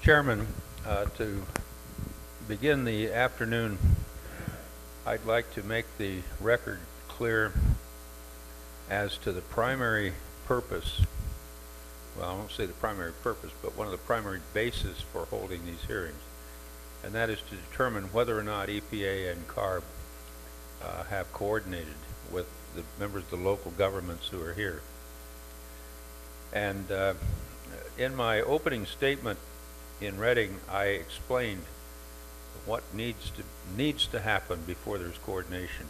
Chairman, to begin the afternoon, I'd like to make the record clear as to the primary purpose, well, I won't say the primary purpose, but one of the primary bases for holding these hearings, and that is to determine whether or not EPA and CARB have coordinated with the members of the local governments who are here. And in my opening statement in Reading, I explained what needs to happen before there's coordination.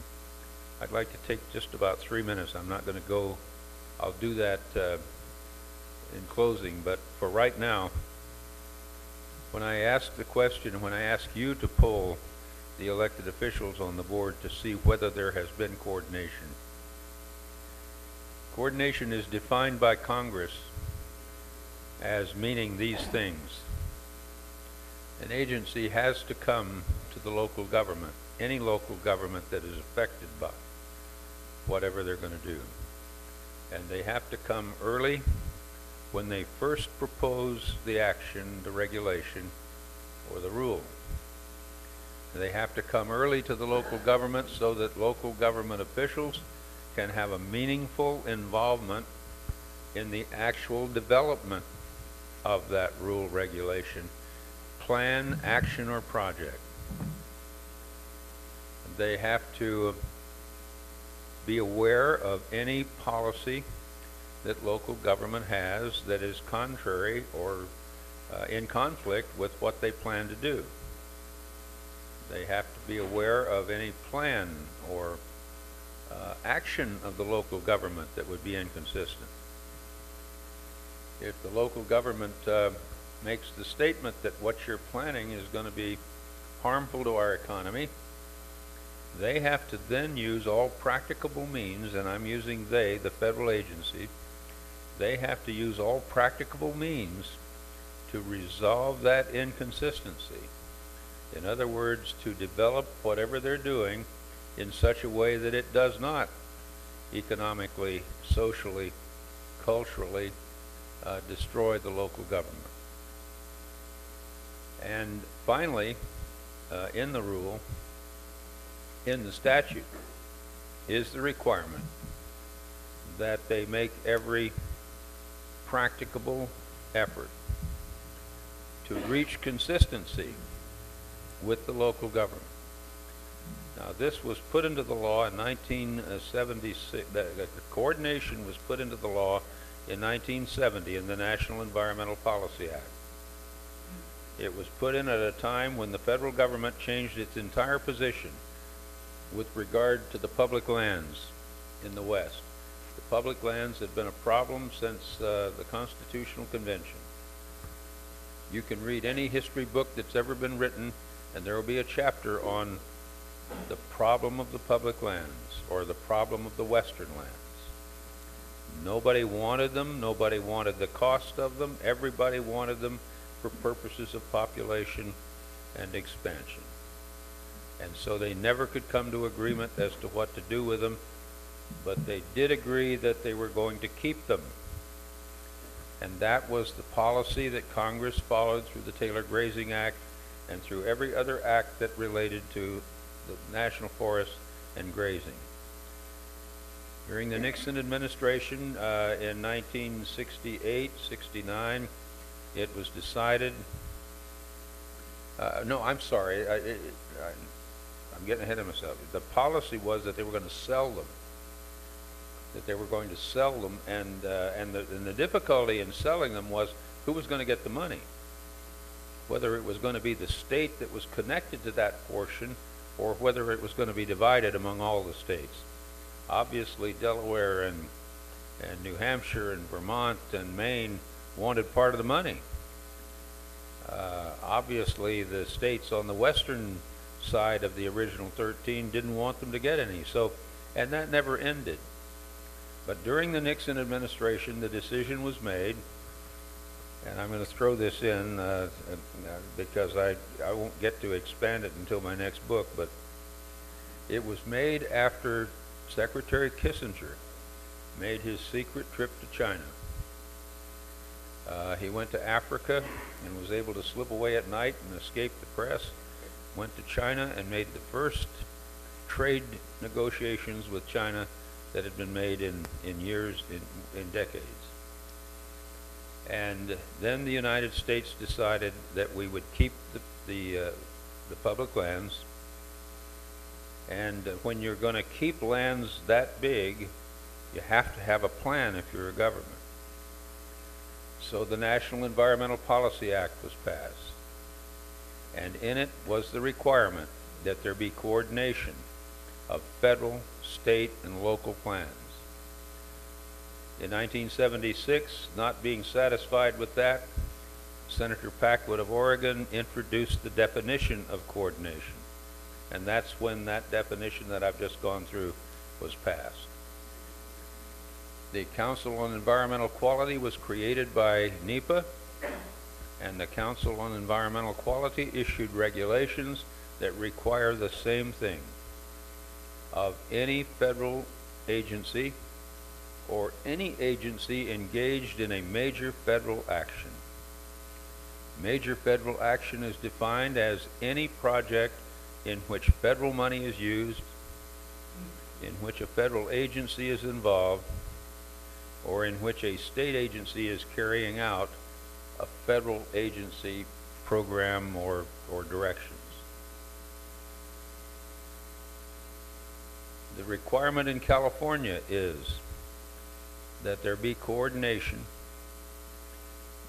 I'd like to take just about 3 minutes. I'm not going to go, I'll do that in closing, but for right now, when I ask the question, when I ask you to poll the elected officials on the board to see whether there has been coordination, coordination is defined by Congress as meaning these things. An agency has to come to the local government, any local government that is affected by whatever they're going to do. And they have to come early when they first propose the action, the regulation, or the rule. They have to come early to the local government so that local government officials can have a meaningful involvement in the actual development of that rule, regulation, plan, action, or project. They have to be aware of any policy that local government has that is contrary or in conflict with what they plan to do. They have to be aware of any plan or action of the local government that would be inconsistent. If the local government makes the statement that what you're planning is going to be harmful to our economy, they have to then use all practicable means, and I'm using they, the federal agency, they have to use all practicable means to resolve that inconsistency. In other words, to develop whatever they're doing in such a way that it does not economically, socially, culturally destroy the local government. And finally, in the rule, in the statute, is the requirement that they make every practicable effort to reach consistency with the local government. Now, this was put into the law in 1976. The coordination was put into the law in 1970 in the National Environmental Policy Act. It was put in at a time when the federal government changed its entire position with regard to the public lands in the West. The public lands had been a problem since the Constitutional Convention. You can read any history book that's ever been written, and there will be a chapter on the problem of the public lands, or the problem of the Western lands. Nobody wanted them. Nobody wanted the cost of them. Everybody wanted them for purposes of population and expansion. And so they never could come to agreement as to what to do with them, but they did agree that they were going to keep them. And that was the policy that Congress followed through the Taylor Grazing Act and through every other act that related to the national forest and grazing. During the Nixon administration in 1968-69, it was decided, no, I'm sorry, I'm getting ahead of myself. The policy was that they were going to sell them, and the difficulty in selling them was who was going to get the money, whether it was going to be the state that was connected to that portion or whether it was going to be divided among all the states. Obviously, Delaware and New Hampshire and Vermont and Maine wanted part of the money. Obviously, the states on the western side of the original 13 didn't want them to get any. So, and that never ended. But during the Nixon administration, the decision was made, and I'm going to throw this in because I won't get to expand it until my next book, but it was made after Secretary Kissinger made his secret trip to China. He went to Africa and was able to slip away at night and escape the press. Went to China and made the first trade negotiations with China that had been made in years, in decades. And then the United States decided that we would keep the public lands. And when you're going to keep lands that big, you have to have a plan if you're a government. So the National Environmental Policy Act was passed. And in it was the requirement that there be coordination of federal, state, and local plans. In 1976, not being satisfied with that, Senator Packwood of Oregon introduced the definition of coordination. And that's when that definition that I've just gone through was passed. The Council on Environmental Quality was created by NEPA, and the Council on Environmental Quality issued regulations that require the same thing of any federal agency or any agency engaged in a major federal action. Major federal action is defined as any project in which federal money is used, in which a federal agency is involved, or in which a state agency is carrying out a federal agency program or directions. The requirement in California is that there be coordination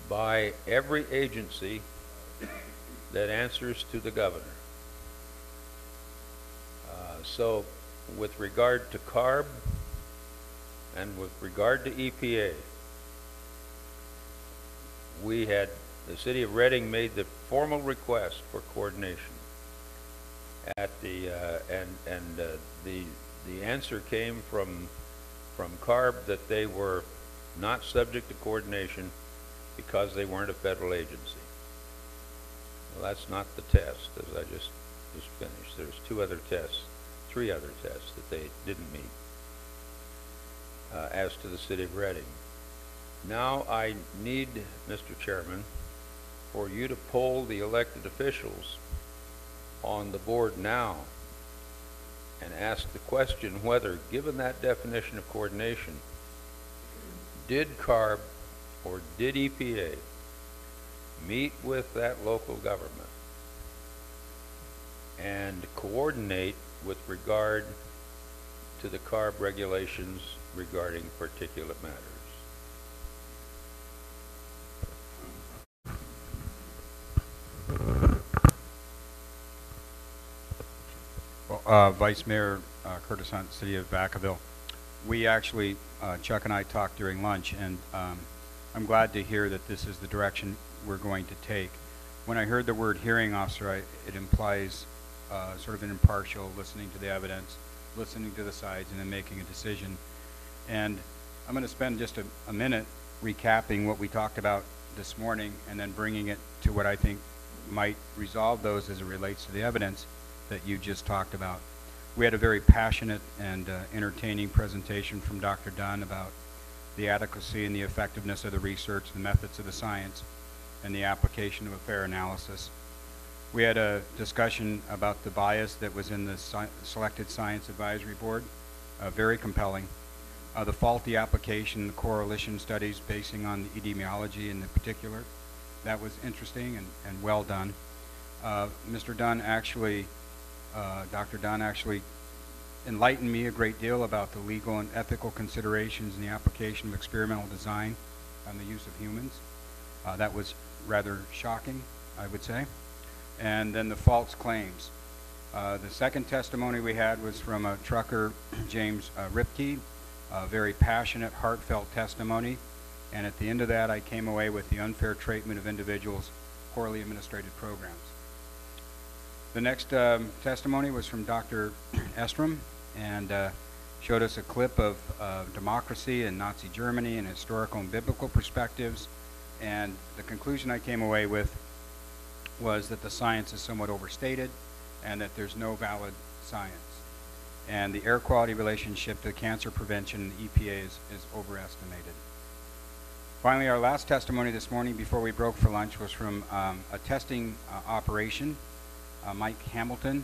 by every agency that answers to the governor. So with regard to CARB and with regard to EPA, the city of Reading made the formal request for coordination at the the answer came from CARB that they were not subject to coordination because they weren't a federal agency. Well, that's not the test, as I just finished. There's three other tests that they didn't meet as to the city of Reading. Now I need, Mr. Chairman, for you to poll the elected officials on the board now and ask the question whether, given that definition of coordination, did CARB or did EPA meet with that local government and coordinate with regard to the CARB regulations regarding particulate matters? Well, Vice Mayor Curtis Hunt, City of Vacaville. We actually, Chuck and I talked during lunch, and I'm glad to hear that this is the direction we're going to take. When I heard the word hearing officer, it implies sort of an impartial, listening to the evidence, listening to the sides, and then making a decision. And I'm going to spend just a minute recapping what we talked about this morning and then bringing it to what I think might resolve those as it relates to the evidence that you just talked about. We had a very passionate and entertaining presentation from Dr. Dunn about the adequacy and the effectiveness of the research, the methods of the science, and the application of a fair analysis. We had a discussion about the bias that was in the Selected Science Advisory Board, very compelling. The faulty application, the correlation studies basing on the epidemiology in the particular, that was interesting and well done. Mr. Dunn actually, Dr. Dunn actually enlightened me a great deal about the legal and ethical considerations in the application of experimental design on the use of humans. That was rather shocking, I would say. And then the false claims. The second testimony we had was from a trucker, James Ripke, a very passionate, heartfelt testimony. And at the end of that, I came away with the unfair treatment of individuals, poorly administrated programs. The next testimony was from Dr. Estrom, and showed us a clip of democracy in Nazi Germany and historical and biblical perspectives. And the conclusion I came away with was that the science is somewhat overstated and that there's no valid science. And the air quality relationship to cancer prevention in EPA is overestimated. Finally, our last testimony this morning before we broke for lunch was from a testing operation, Mike Hamilton,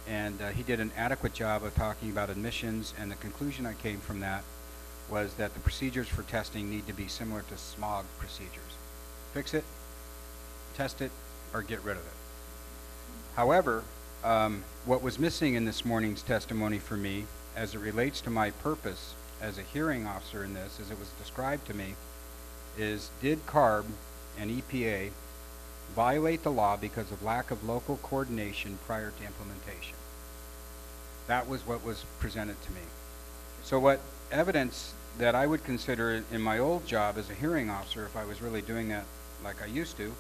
and he did an adequate job of talking about admissions, and the conclusion I came from that was that the procedures for testing need to be similar to smog procedures. Fix it, test it, or get rid of it. However, what was missing in this morning's testimony for me, as it relates to my purpose as a hearing officer in this, as it was described to me, is did CARB and EPA violate the law because of lack of local coordination prior to implementation? That was what was presented to me. So what evidence that I would consider in my old job as a hearing officer, if I was really doing that like I used to,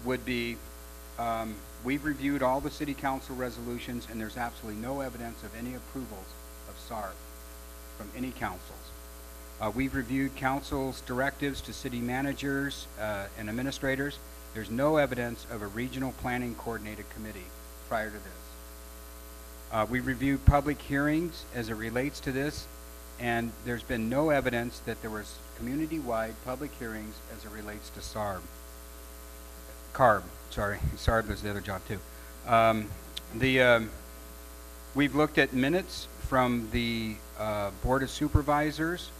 would be we've reviewed all the city council resolutions, and there's absolutely no evidence of any approvals of C.A.R.B from any councils. We've reviewed council's directives to city managers and administrators. There's no evidence of a regional planning coordinated committee prior to this. We reviewed public hearings as it relates to this, and there's been no evidence that there was community-wide public hearings as it relates to C.A.R.B, sorry. C.A.R.B was the other job too. We've looked at minutes from the Board of Supervisors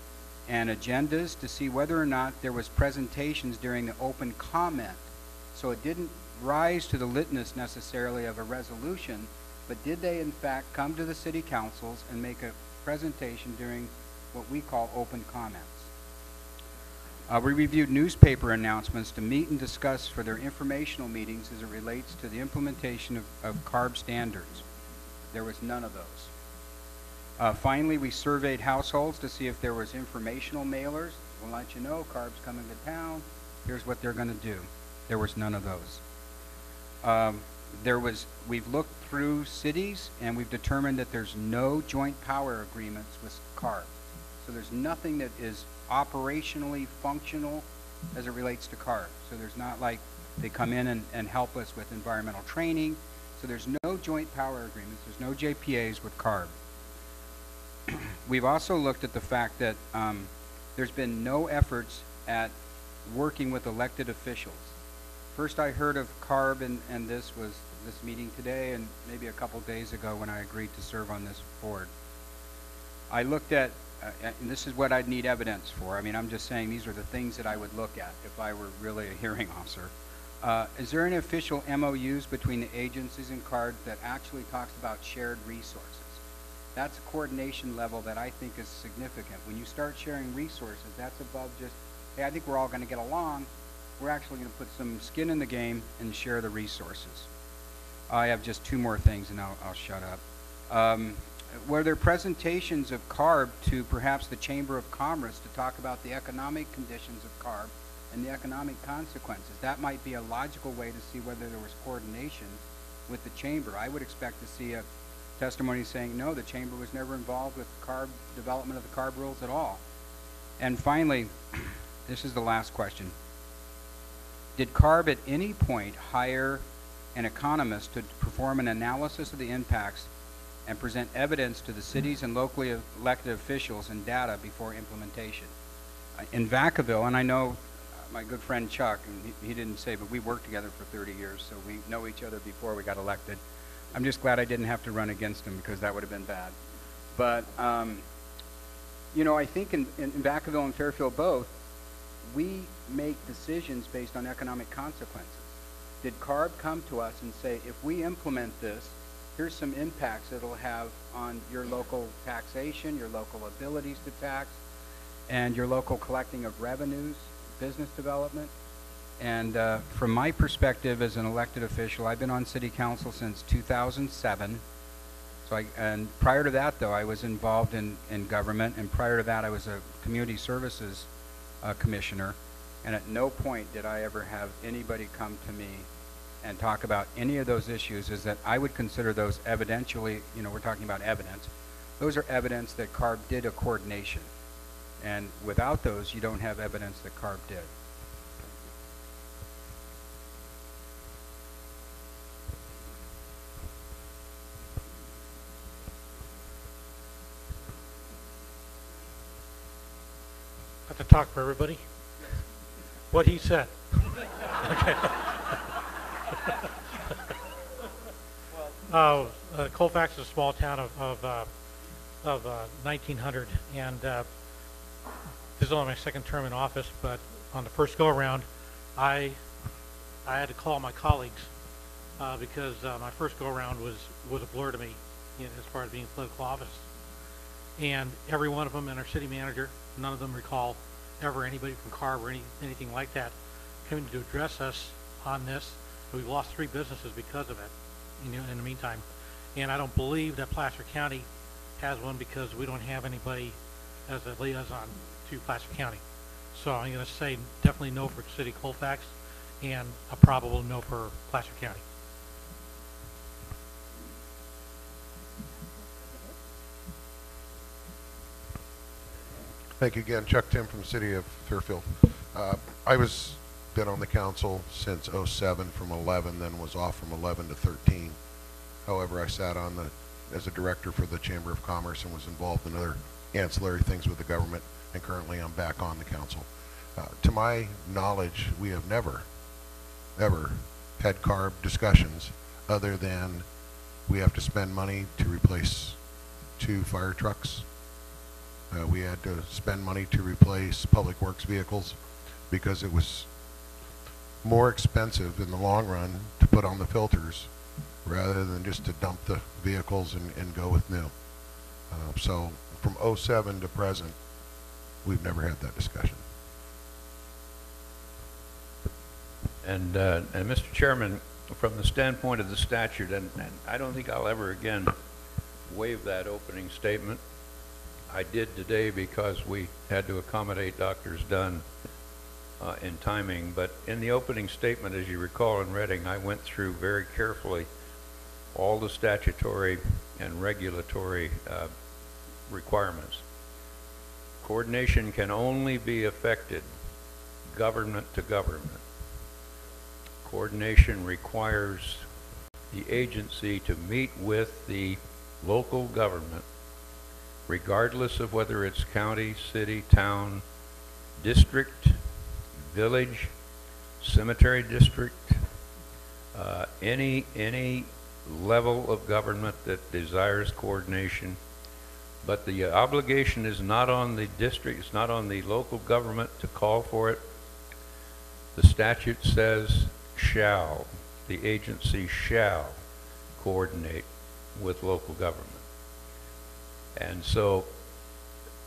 and agendas to see whether or not there was presentations during the open comment. So it didn't rise to the litmus necessarily of a resolution, but did they in fact come to the city councils and make a presentation during what we call open comments? We reviewed newspaper announcements to meet and discuss for their informational meetings as it relates to the implementation of CARB standards. There was none of those. Finally, we surveyed households to see if there was informational mailers. We'll let you know CARB's coming to town. Here's what they're going to do. There was none of those. We've looked through cities, and we've determined that there's no joint power agreements with CARB. So there's nothing that is operationally functional as it relates to CARB. So there's not like they come in and help us with environmental training. So there's no joint power agreements. There's no JPAs with CARB. We've also looked at the fact that there's been no efforts at working with elected officials. First I heard of CARB and this was this meeting today and maybe a couple days ago when I agreed to serve on this board. I looked at, and this is what I'd need evidence for. I mean, I'm just saying these are the things that I would look at if I were really a hearing officer. Is there any official MOUs between the agencies and CARB that actually talks about shared resources? That's a coordination level that I think is significant. When you start sharing resources, that's above just, hey, I think we're all going to get along. We're actually going to put some skin in the game and share the resources. I have just two more things and I'll shut up. Were there presentations of CARB to perhaps the Chamber of Commerce to talk about the economic conditions of CARB and the economic consequences? That might be a logical way to see whether there was coordination with the Chamber. I would expect to see a testimony saying, no, the Chamber was never involved with CARB development of the CARB rules at all. And finally, this is the last question. Did CARB at any point hire an economist to perform an analysis of the impacts and present evidence to the cities and locally elected officials and data before implementation? In Vacaville, and I know my good friend Chuck, and he didn't say, but we worked together for 30 years, so we know each other before we got elected. I'm just glad I didn't have to run against him because that would have been bad. But, you know, I think in Vacaville and Fairfield both, we make decisions based on economic consequences. Did CARB come to us and say, if we implement this, here's some impacts it'll have on your local taxation, your local abilities to tax, and your local collecting of revenues, business development? And from my perspective as an elected official, I've been on city council since 2007. And prior to that, though, I was involved in government, and prior to that, I was a community services commissioner. And at no point did I ever have anybody come to me and talk about any of those issues, is that I would consider those evidentially, you know, we're talking about evidence. Those are evidence that CARB did a coordination. And without those, you don't have evidence that CARB did. Got to talk for everybody. what he said. Colfax is a small town of 1,900, and this is only my second term in office, but on the first go-around, I had to call my colleagues because my first go-around was a blur to me, as far as being in political office. And every one of them, and our city manager, none of them recall ever anybody from CARB or anything like that coming to address us on this. We've lost 3 businesses because of it, in the meantime. And I don't believe that Placer County has one because we don't have anybody as a liaison to Placer County. So I'm going to say definitely no for City of Colfax and a probable no for Placer County. Thank you again. Chuck Tim from the City of Fairfield. I was been on the council since '07 from 11, then was off from 11 to 13. However, I sat on as a director for the Chamber of Commerce and was involved in other ancillary things with the government, and currently I'm back on the council. To my knowledge, we have never, ever had CARB discussions other than we have to spend money to replace 2 fire trucks. We had to spend money to replace public works vehicles because it was more expensive in the long run to put on the filters rather than just to dump the vehicles and go with new. So from '07 to present, we've never had that discussion. And Mr. Chairman, from the standpoint of the statute, and I don't think I'll ever again waive that opening statement. I did today because we had to accommodate Drs. Dunn in timing, but in the opening statement, as you recall in Reading, I went through very carefully all the statutory and regulatory requirements. Coordination can only be effected government to government. Coordination requires the agency to meet with the local government, regardless of whether it's county, city, town, district, village, cemetery district, any level of government that desires coordination. But the obligation is not on the district, it's not on the local government to call for it. The statute says shall, the agency shall coordinate with local government. And so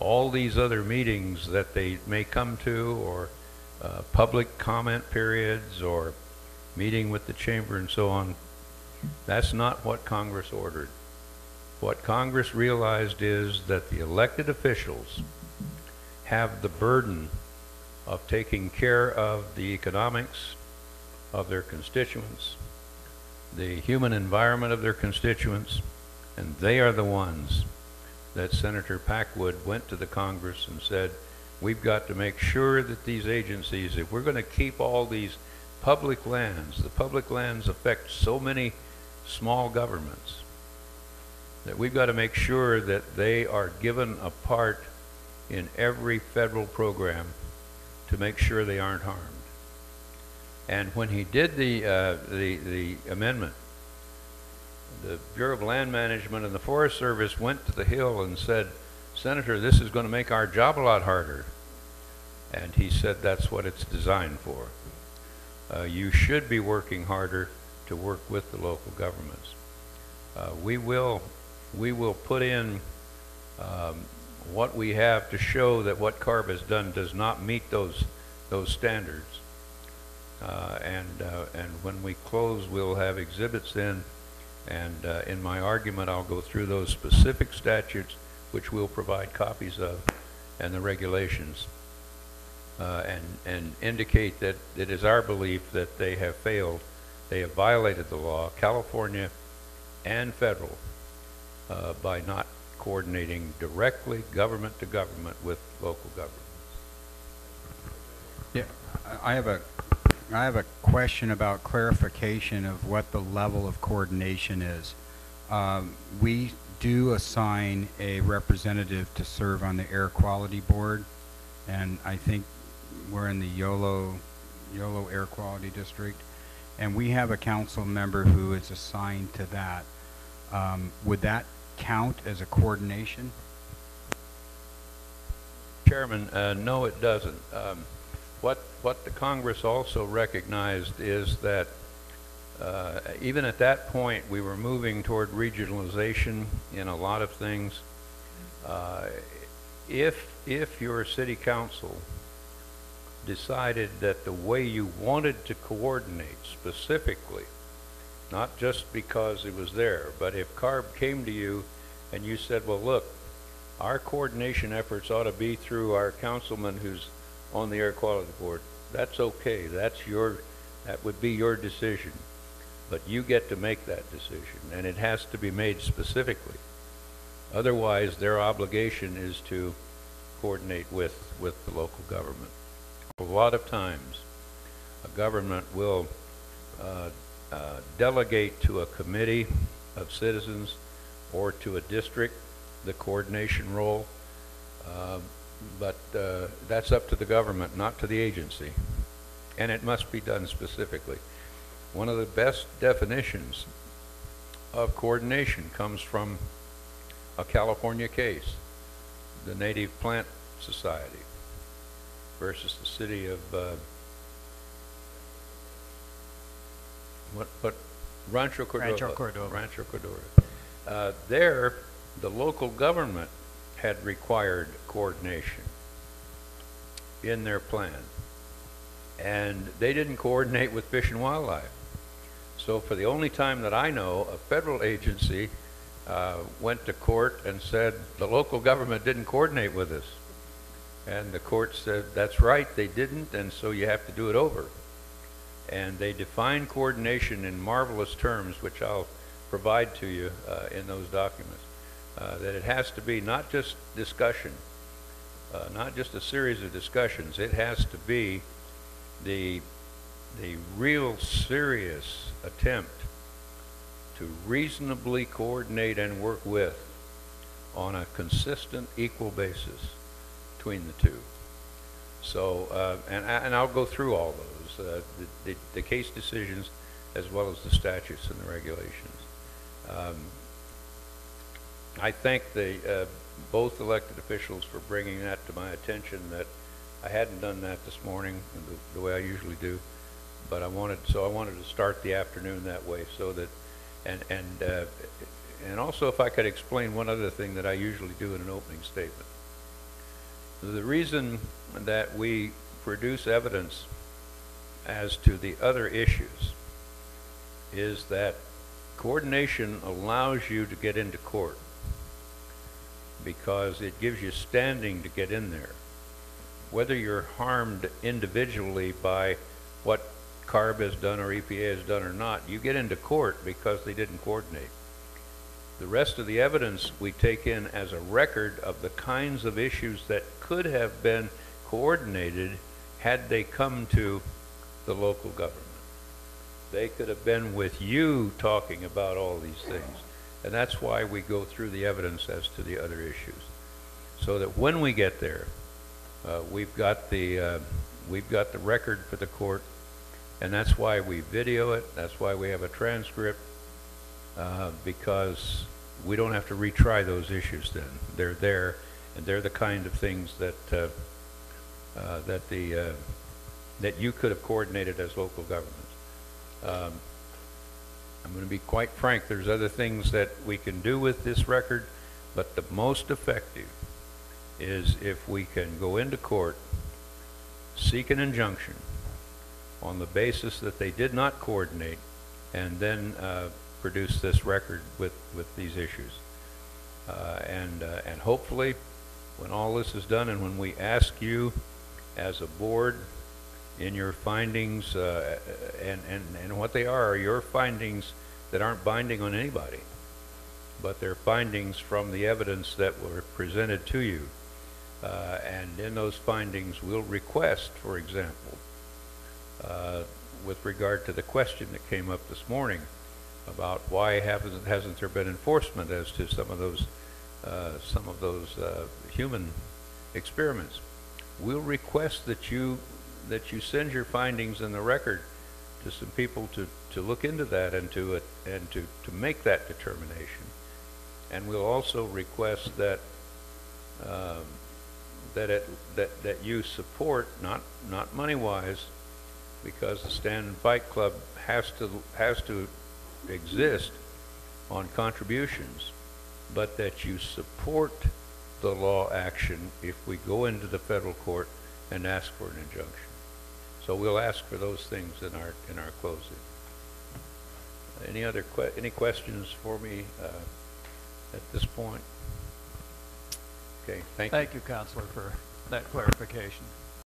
all these other meetings that they may come to, or public comment periods, or meeting with the chamber and so on, that's not what Congress ordered. What Congress realized is that the elected officials have the burden of taking care of the economics of their constituents, the human environment of their constituents, and they are the ones that Senator Packwood went to the Congress and said, we've got to make sure that these agencies, if we're going to keep all these public lands, the public lands affect so many small governments, that we've got to make sure that they are given a part in every federal program to make sure they aren't harmed. And when he did the amendment, the Bureau of Land Management and the Forest Service went to the Hill and said, Senator, this is going to make our job a lot harder. And he said that's what it's designed for. You should be working harder to work with the local governments. We will put in what we have to show that what CARB has done does not meet those standards. And when we close, we'll have exhibits in. And in my argument, I'll go through those specific statutes, which we'll provide copies of, and the regulations, and indicate that it is our belief that they have failed. They have violated the law, California and federal, by not coordinating directly government to government with local governments. Yeah, I have a question about clarification of what the level of coordination is. We do assign a representative to serve on the Air Quality Board, and I think we're in the YOLO YOLO Air Quality District, and we have a council member who is assigned to that. Would that count as a coordination? Chairman, no, it doesn't. What the Congress also recognized is that even at that point, we were moving toward regionalization in a lot of things. If your city council decided that the way you wanted to coordinate specifically, not just because it was there, but if CARB came to you and you said, well, look, our coordination efforts ought to be through our councilman who's on the Air Quality Board, that's okay. That would be your decision. But you get to make that decision, and it has to be made specifically. Otherwise, their obligation is to coordinate with the local government. A lot of times, a government will delegate to a committee of citizens or to a district the coordination role, but that's up to the government, not to the agency, and it must be done specifically. One of the best definitions of coordination comes from a California case, the Native Plant Society versus the city of Rancho Cordova. Rancho Cordova. There, the local government had required coordination in their plan, and they didn't coordinate with Fish and Wildlife. So for the only time that I know, a federal agency went to court and said the local government didn't coordinate with us. And the court said, that's right, they didn't, and so you have to do it over. And they define coordination in marvelous terms, which I'll provide to you in those documents, that it has to be not just discussion, not just a series of discussions, it has to be the real serious attempt to reasonably coordinate and work with on a consistent, equal basis between the two. So, and I'll go through all those, the case decisions as well as the statutes and the regulations. I thank both elected officials for bringing that to my attention, that I hadn't done that this morning the way I usually do, but I wanted to start the afternoon that way, so that, and also if I could explain one other thing that I usually do in an opening statement. The reason that we produce evidence as to the other issues is that coordination allows you to get into court because it gives you standing to get in there. Whether you're harmed individually by what CARB has done or EPA has done or not, you get into court because they didn't coordinate. The rest of the evidence we take in as a record of the kinds of issues that could have been coordinated had they come to the local government. They could have been with you talking about all these things. And that's why we go through the evidence as to the other issues. So that when we get there, we've got the record for the court, and that's why we video it. That's why we have a transcript, because we don't have to retry those issues. Then they're there, and they're the kind of things that that you could have coordinated as local governments. I'm going to be quite frank. There's other things that we can do with this record, but the most effective is if we can go into court, seek an injunction on the basis that they did not coordinate, and then produce this record with these issues. And hopefully, when all this is done, and when we ask you as a board in your findings, and what they are your findings that aren't binding on anybody, but they're findings from the evidence that were presented to you. And in those findings, we'll request, for example, with regard to the question that came up this morning about why hasn't there been enforcement as to some of those human experiments. We'll request that you that you send your findings in the record to some people to look into that and to make that determination. And we'll also request that that you support, not money-wise, because the Stand and Fight Club has to exist on contributions, but that you support the law action if we go into the federal court and ask for an injunction. So we'll ask for those things in our closing. Any questions for me at this point? Okay, thank you. Thank you, Counselor, for that clarification.